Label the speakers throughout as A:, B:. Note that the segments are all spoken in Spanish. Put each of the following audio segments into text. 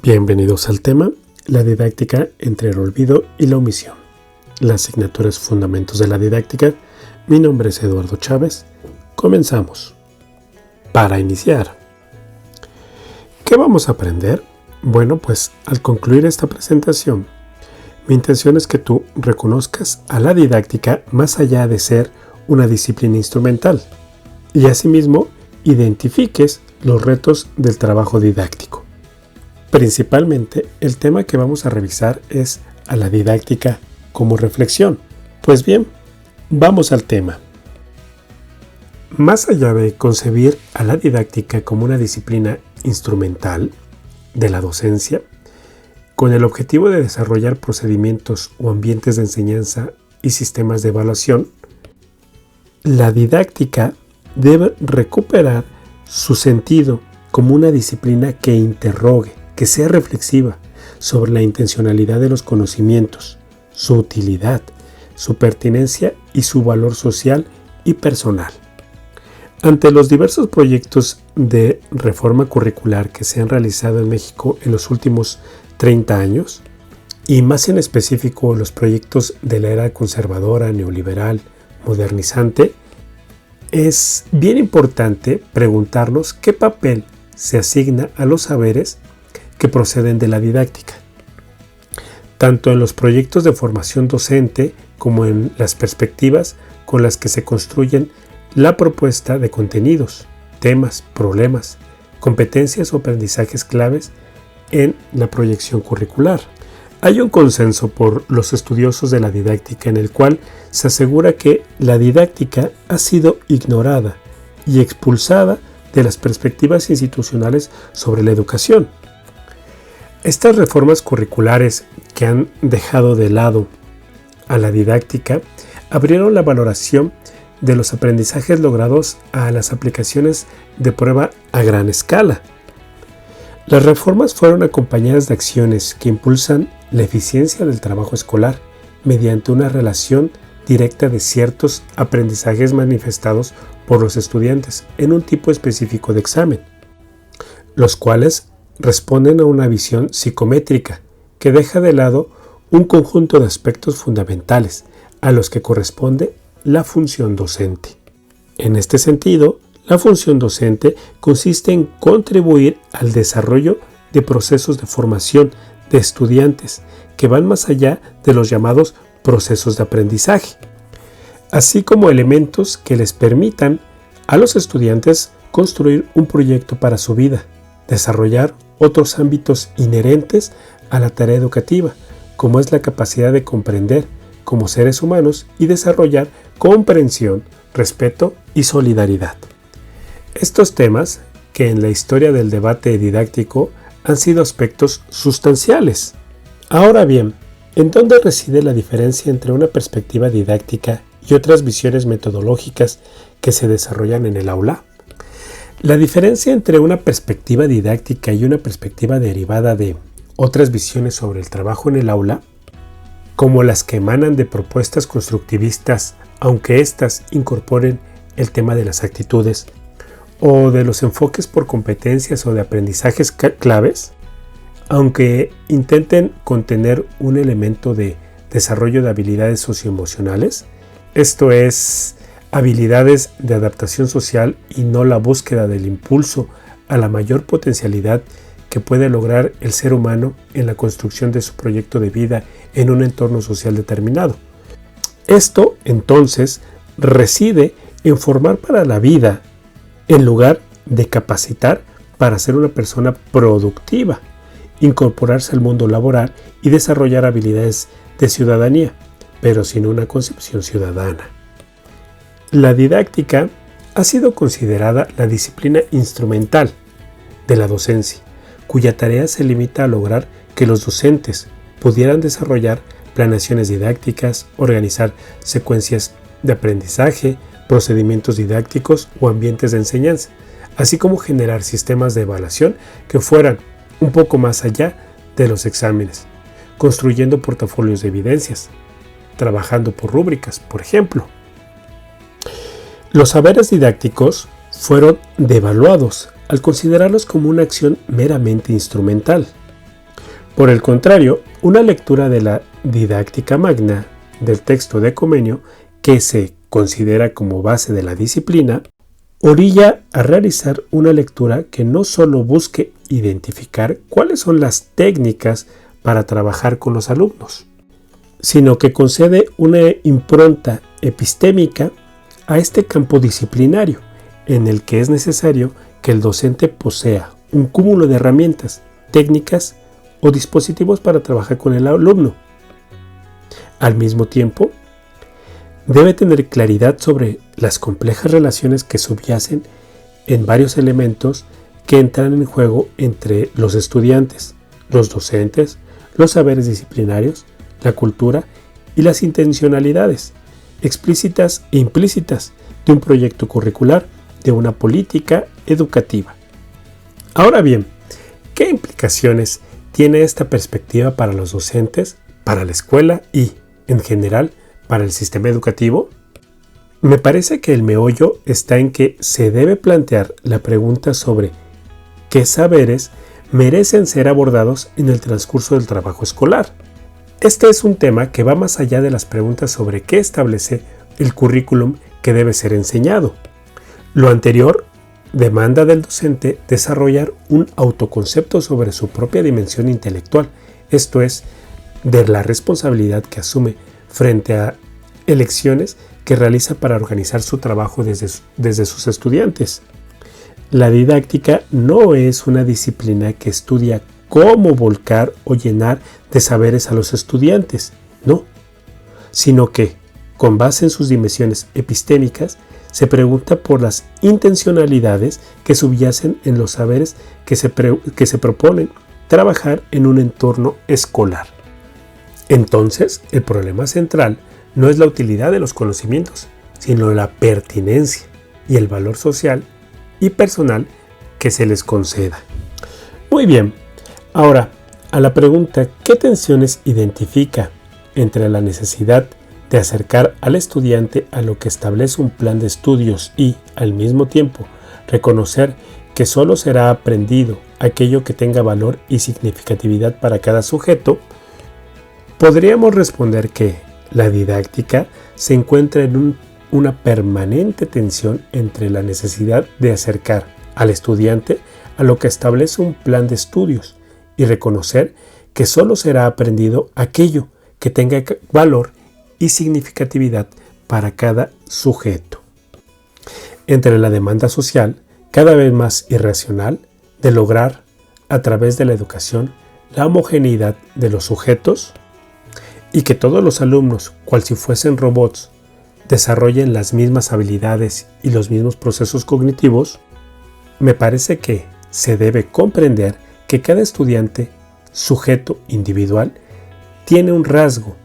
A: Bienvenidos al tema, la didáctica entre el olvido y la omisión. La asignatura es Fundamentos de la Didáctica. Mi nombre es Eduardo Chávez. Comenzamos. Para iniciar, ¿qué vamos a aprender? Bueno, pues al concluir esta presentación, mi intención es que tú reconozcas a la didáctica más allá de ser una disciplina instrumental y asimismo identifiques los retos del trabajo didáctico. Principalmente, el tema que vamos a revisar es a la didáctica como reflexión. Pues bien, vamos al tema. Más allá de concebir a la didáctica como una disciplina instrumental de la docencia, con el objetivo de desarrollar procedimientos o ambientes de enseñanza y sistemas de evaluación, la didáctica debe recuperar su sentido como una disciplina que interrogue, que sea reflexiva sobre la intencionalidad de los conocimientos, su utilidad, su pertinencia y su valor social y personal. Ante los diversos proyectos de reforma curricular que se han realizado en México en los últimos 30 años, y más en específico los proyectos de la era conservadora, neoliberal, modernizante, es bien importante preguntarnos qué papel se asigna a los saberes que proceden de la didáctica, tanto en los proyectos de formación docente como en las perspectivas con las que se construyen la propuesta de contenidos, temas, problemas, competencias o aprendizajes claves en la proyección curricular. Hay un consenso por los estudiosos de la didáctica en el cual se asegura que la didáctica ha sido ignorada y expulsada de las perspectivas institucionales sobre la educación. Estas reformas curriculares que han dejado de lado a la didáctica abrieron la valoración de los aprendizajes logrados a las aplicaciones de prueba a gran escala. Las reformas fueron acompañadas de acciones que impulsan la eficiencia del trabajo escolar mediante una relación directa de ciertos aprendizajes manifestados por los estudiantes en un tipo específico de examen, los cuales responden a una visión psicométrica que deja de lado un conjunto de aspectos fundamentales a los que corresponde la función docente. En este sentido, la función docente consiste en contribuir al desarrollo de procesos de formación de estudiantes que van más allá de los llamados procesos de aprendizaje, así como elementos que les permitan a los estudiantes construir un proyecto para su vida, desarrollar otros ámbitos inherentes a la tarea educativa, como es la capacidad de comprender como seres humanos y desarrollar comprensión, respeto y solidaridad. Estos temas, que en la historia del debate didáctico han sido aspectos sustanciales. Ahora bien, ¿en dónde reside la diferencia entre una perspectiva didáctica y otras visiones metodológicas que se desarrollan en el aula? La diferencia entre una perspectiva didáctica y una perspectiva derivada de otras visiones sobre el trabajo en el aula, como las que emanan de propuestas constructivistas, aunque éstas incorporen el tema de las actitudes, o de los enfoques por competencias o de aprendizajes claves, aunque intenten contener un elemento de desarrollo de habilidades socioemocionales, esto es, habilidades de adaptación social y no la búsqueda del impulso a la mayor potencialidad que puede lograr el ser humano en la construcción de su proyecto de vida en un entorno social determinado. Esto, entonces, reside en formar para la vida en lugar de capacitar para ser una persona productiva, incorporarse al mundo laboral y desarrollar habilidades de ciudadanía, pero sin una concepción ciudadana. La didáctica ha sido considerada la disciplina instrumental de la docencia, cuya tarea se limita a lograr que los docentes pudieran desarrollar planeaciones didácticas, organizar secuencias de aprendizaje, procedimientos didácticos o ambientes de enseñanza, así como generar sistemas de evaluación que fueran un poco más allá de los exámenes, construyendo portafolios de evidencias, trabajando por rúbricas, por ejemplo. Los saberes didácticos fueron devaluados al considerarlos como una acción meramente instrumental. Por el contrario, una lectura de la Didáctica Magna del texto de Comenio, que se considera como base de la disciplina, orilla a realizar una lectura que no solo busque identificar cuáles son las técnicas para trabajar con los alumnos, sino que concede una impronta epistémica a este campo disciplinario, en el que es necesario que el docente posea un cúmulo de herramientas, técnicas o dispositivos para trabajar con el alumno. Al mismo tiempo, debe tener claridad sobre las complejas relaciones que subyacen en varios elementos que entran en juego entre los estudiantes, los docentes, los saberes disciplinarios, la cultura y las intencionalidades explícitas e implícitas de un proyecto curricular, de una política educativa. Ahora bien, ¿qué implicaciones tiene esta perspectiva para los docentes, para la escuela y, en general, para el sistema educativo? Me parece que el meollo está en que se debe plantear la pregunta sobre qué saberes merecen ser abordados en el transcurso del trabajo escolar. Este es un tema que va más allá de las preguntas sobre qué establece el currículum que debe ser enseñado. Lo anterior demanda del docente desarrollar un autoconcepto sobre su propia dimensión intelectual, esto es, de la responsabilidad que asume frente a elecciones que realiza para organizar su trabajo desde sus estudiantes. La didáctica no es una disciplina que estudia cómo volcar o llenar de saberes a los estudiantes, no, sino que, con base en sus dimensiones epistémicas, se pregunta por las intencionalidades que subyacen en los saberes que se proponen trabajar en un entorno escolar. Entonces, el problema central no es la utilidad de los conocimientos, sino la pertinencia y el valor social y personal que se les conceda. Muy bien, ahora a la pregunta ¿qué tensiones identifica entre la necesidad de acercar al estudiante a lo que establece un plan de estudios y, al mismo tiempo, reconocer que solo será aprendido aquello que tenga valor y significatividad para cada sujeto? Podríamos responder que la didáctica se encuentra en una permanente tensión entre la necesidad de acercar al estudiante a lo que establece un plan de estudios y reconocer que solo será aprendido aquello que tenga valor y significatividad para cada sujeto. Entre la demanda social, cada vez más irracional, de lograr, a través de la educación, la homogeneidad de los sujetos y que todos los alumnos, cual si fuesen robots, desarrollen las mismas habilidades y los mismos procesos cognitivos, me parece que se debe comprender que cada estudiante, sujeto individual, tiene un rasgo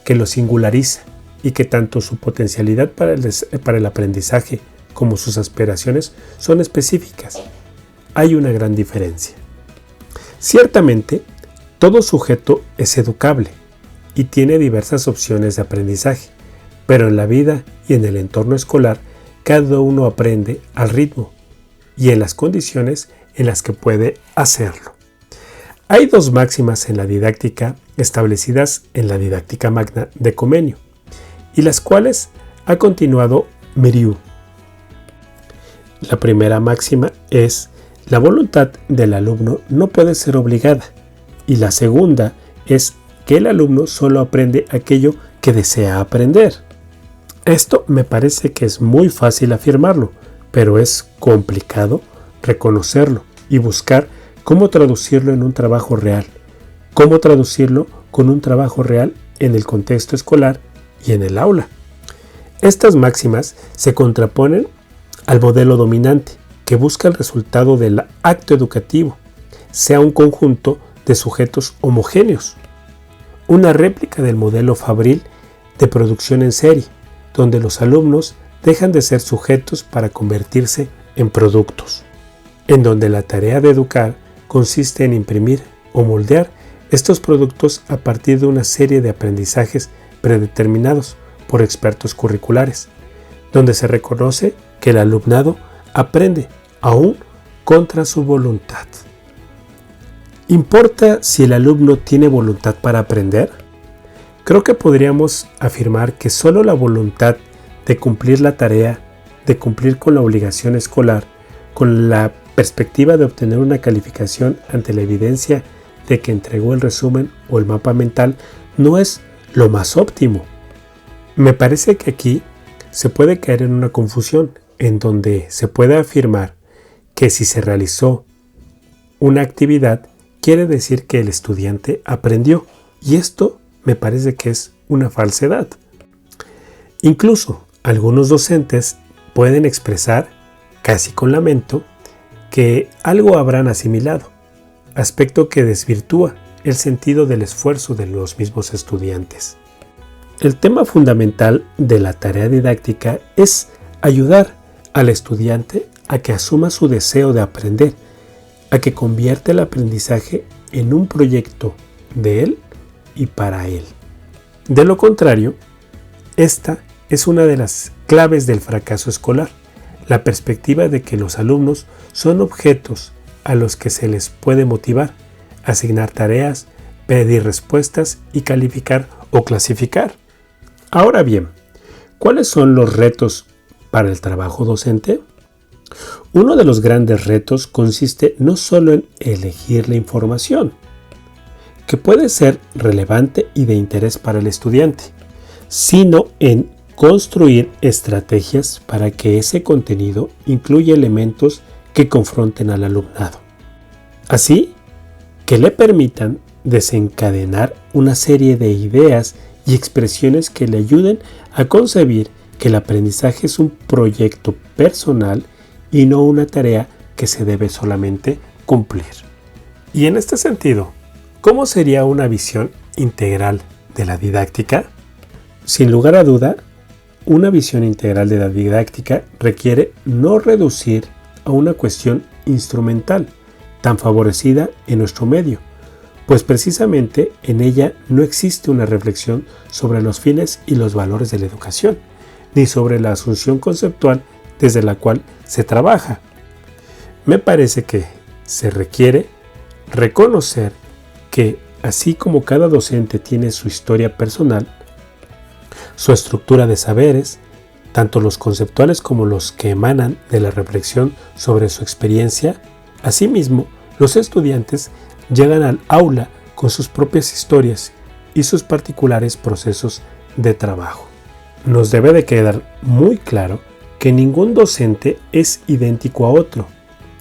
A: que lo singulariza y que tanto su potencialidad para el aprendizaje como sus aspiraciones son específicas. Hay una gran diferencia. Ciertamente, todo sujeto es educable y tiene diversas opciones de aprendizaje, pero en la vida y en el entorno escolar, cada uno aprende al ritmo y en las condiciones en las que puede hacerlo. Hay dos máximas en la didáctica establecidas en la Didáctica Magna de Comenio, y las cuales ha continuado Meriu. La primera máxima es: la voluntad del alumno no puede ser obligada, y la segunda es que el alumno solo aprende aquello que desea aprender. Esto me parece que es muy fácil afirmarlo, pero es complicado reconocerlo y buscar cómo traducirlo en un trabajo real, cómo traducirlo con un trabajo real en el contexto escolar y en el aula. Estas máximas se contraponen al modelo dominante, que busca el resultado del acto educativo, sea un conjunto de sujetos homogéneos, una réplica del modelo fabril de producción en serie, donde los alumnos dejan de ser sujetos para convertirse en productos, en donde la tarea de educar consiste en imprimir o moldear estos productos a partir de una serie de aprendizajes predeterminados por expertos curriculares, donde se reconoce que el alumnado aprende aún contra su voluntad. ¿Importa si el alumno tiene voluntad para aprender? Creo que podríamos afirmar que solo la voluntad de cumplir la tarea, de cumplir con la obligación escolar, con la perspectiva de obtener una calificación ante la evidencia de que entregó el resumen o el mapa mental, no es lo más óptimo. Me parece que aquí se puede caer en una confusión, en donde se puede afirmar que si se realizó una actividad, quiere decir que el estudiante aprendió, y esto me parece que es una falsedad. Incluso algunos docentes pueden expresar, casi con lamento, que algo habrán asimilado, aspecto que desvirtúa el sentido del esfuerzo de los mismos estudiantes. El tema fundamental de la tarea didáctica es ayudar al estudiante a que asuma su deseo de aprender, a que convierta el aprendizaje en un proyecto de él y para él. De lo contrario, esta es una de las claves del fracaso escolar, la perspectiva de que los alumnos son objetos a los que se les puede motivar, asignar tareas, pedir respuestas y calificar o clasificar. Ahora bien, ¿cuáles son los retos para el trabajo docente? Uno de los grandes retos consiste no solo en elegir la información, que puede ser relevante y de interés para el estudiante, sino en construir estrategias para que ese contenido incluya elementos que confronten al alumnado. Así, que le permitan desencadenar una serie de ideas y expresiones que le ayuden a concebir que el aprendizaje es un proyecto personal y no una tarea que se debe solamente cumplir. Y en este sentido, ¿cómo sería una visión integral de la didáctica? Sin lugar a duda, una visión integral de la didáctica requiere no reducir a una cuestión instrumental tan favorecida en nuestro medio, pues precisamente en ella no existe una reflexión sobre los fines y los valores de la educación, ni sobre la asunción conceptual desde la cual se trabaja. Me parece que se requiere reconocer que, así como cada docente tiene su historia personal, su estructura de saberes, tanto los conceptuales como los que emanan de la reflexión sobre su experiencia, asimismo, los estudiantes llegan al aula con sus propias historias y sus particulares procesos de trabajo. Nos debe de quedar muy claro que ningún docente es idéntico a otro,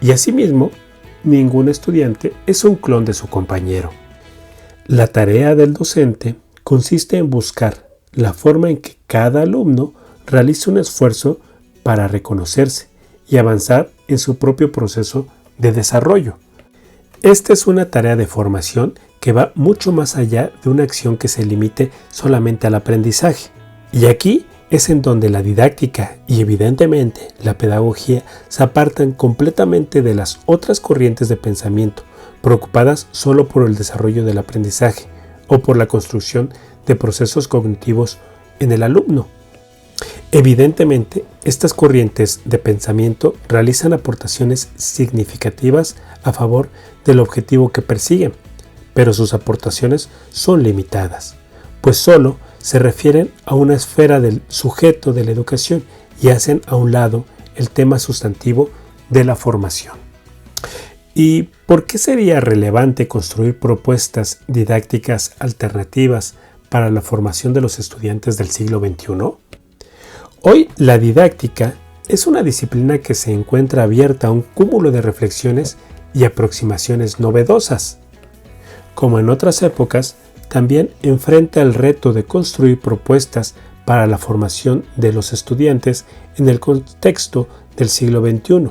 A: y asimismo, ningún estudiante es un clon de su compañero. La tarea del docente consiste en buscar la forma en que cada alumno realice un esfuerzo para reconocerse y avanzar en su propio proceso de desarrollo. Esta es una tarea de formación que va mucho más allá de una acción que se limite solamente al aprendizaje. Y aquí es en donde la didáctica y evidentemente la pedagogía se apartan completamente de las otras corrientes de pensamiento, preocupadas solo por el desarrollo del aprendizaje o por la construcción de procesos cognitivos en el alumno. Evidentemente, estas corrientes de pensamiento realizan aportaciones significativas a favor del objetivo que persiguen, pero sus aportaciones son limitadas, pues solo se refieren a una esfera del sujeto de la educación y hacen a un lado el tema sustantivo de la formación. ¿Y por qué sería relevante construir propuestas didácticas alternativas para la formación de los estudiantes del siglo XXI? Hoy la didáctica es una disciplina que se encuentra abierta a un cúmulo de reflexiones y aproximaciones novedosas. Como en otras épocas, también enfrenta el reto de construir propuestas para la formación de los estudiantes en el contexto del siglo XXI,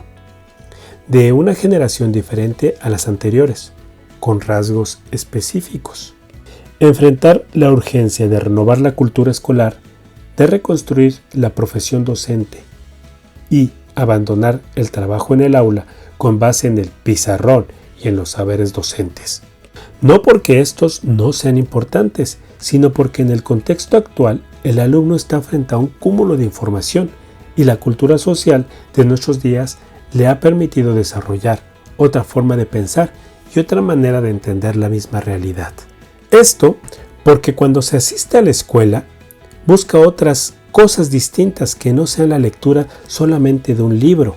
A: de una generación diferente a las anteriores, con rasgos específicos. Enfrentar la urgencia de renovar la cultura escolar, de reconstruir la profesión docente y abandonar el trabajo en el aula con base en el pizarrón y en los saberes docentes. No porque estos no sean importantes, sino porque en el contexto actual el alumno está frente a un cúmulo de información y la cultura social de nuestros días le ha permitido desarrollar otra forma de pensar y otra manera de entender la misma realidad. Esto porque cuando se asiste a la escuela, busca otras cosas distintas que no sean la lectura solamente de un libro,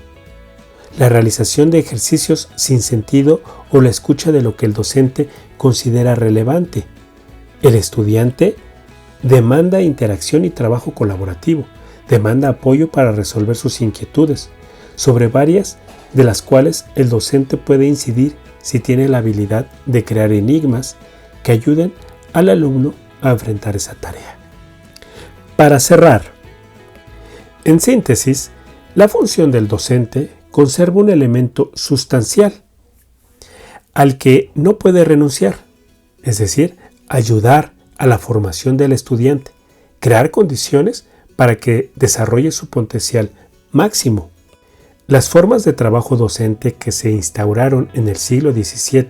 A: la realización de ejercicios sin sentido o la escucha de lo que el docente considera relevante. El estudiante demanda interacción y trabajo colaborativo, demanda apoyo para resolver sus inquietudes, sobre varias de las cuales el docente puede incidir si tiene la habilidad de crear enigmas que ayuden al alumno a enfrentar esa tarea. Para cerrar, en síntesis, la función del docente conserva un elemento sustancial al que no puede renunciar, es decir, ayudar a la formación del estudiante, crear condiciones para que desarrolle su potencial máximo. Las formas de trabajo docente que se instauraron en el siglo XVII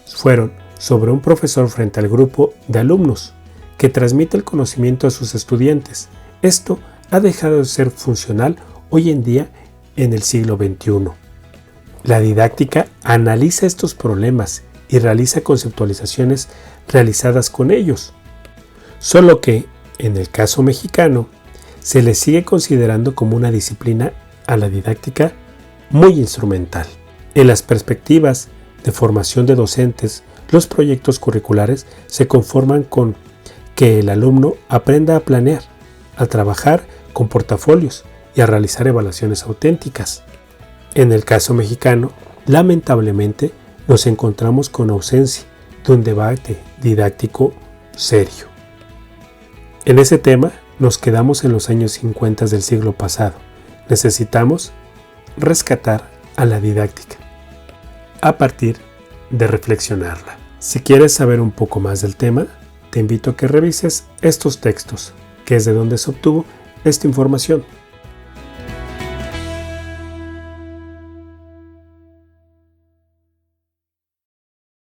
A: fueron sobre un profesor frente al grupo de alumnos que transmite el conocimiento a sus estudiantes. Esto ha dejado de ser funcional hoy en día en el siglo XXI. La didáctica analiza estos problemas y realiza conceptualizaciones realizadas con ellos, solo que, en el caso mexicano, se le sigue considerando como una disciplina a la didáctica muy instrumental. En las perspectivas de formación de docentes, los proyectos curriculares se conforman con que el alumno aprenda a planear, a trabajar con portafolios y a realizar evaluaciones auténticas. En el caso mexicano, lamentablemente, nos encontramos con ausencia de un debate didáctico serio. En ese tema nos quedamos en los años 50 del siglo pasado. Necesitamos rescatar a la didáctica a partir de reflexionarla. Si quieres saber un poco más del tema, te invito a que revises estos textos, que es de donde se obtuvo esta información.